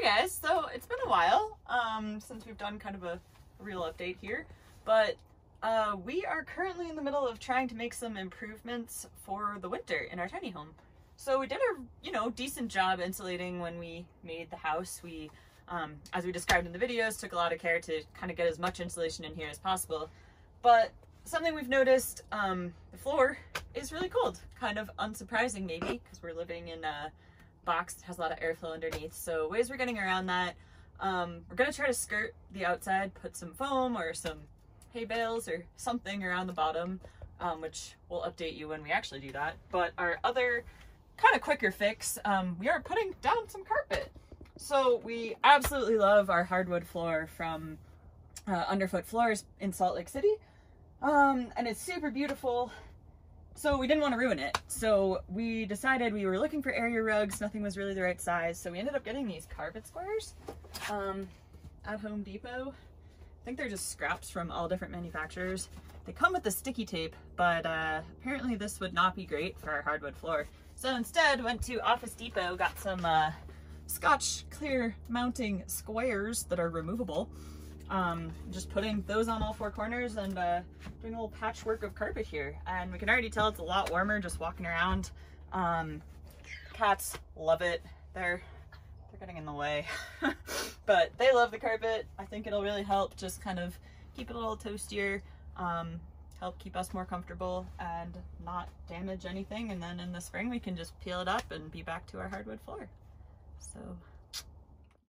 guys, so it's been a while since we've done kind of a real update here, but we are currently in the middle of trying to make some improvements for the winter in our tiny home. So we did a decent job insulating when we made the house. We as we described in the videos, took a lot of care to kind of get as much insulation in here as possible. But something we've noticed, the floor is really cold. Kind of unsurprising maybe, because we're living in a box that has a lot of airflow underneath. So ways we're getting around that, we're gonna try to skirt the outside, put some foam or some hay bales or something around the bottom, which we'll update you when we actually do that. But our other kind of quicker fix, we are putting down some carpet. So we absolutely love our hardwood floor from Underfoot Floors in Salt Lake City, and it's super beautiful. So we didn't want to ruin it. So we decided we were looking for area rugs. Nothing was really the right size. So we ended up getting these carpet squares at Home Depot. I think they're just scraps from all different manufacturers. They come with the sticky tape, but apparently this would not be great for our hardwood floor. So instead went to Office Depot, got some Scotch clear mounting squares that are removable. Just putting those on all four corners and doing a little patchwork of carpet here. And we can already tell it's a lot warmer just walking around. Cats love it. They're getting in the way. But they love the carpet. I think it'll really help just kind of keep it a little toastier, help keep us more comfortable and not damage anything. And then in the spring we can just peel it up and be back to our hardwood floor. So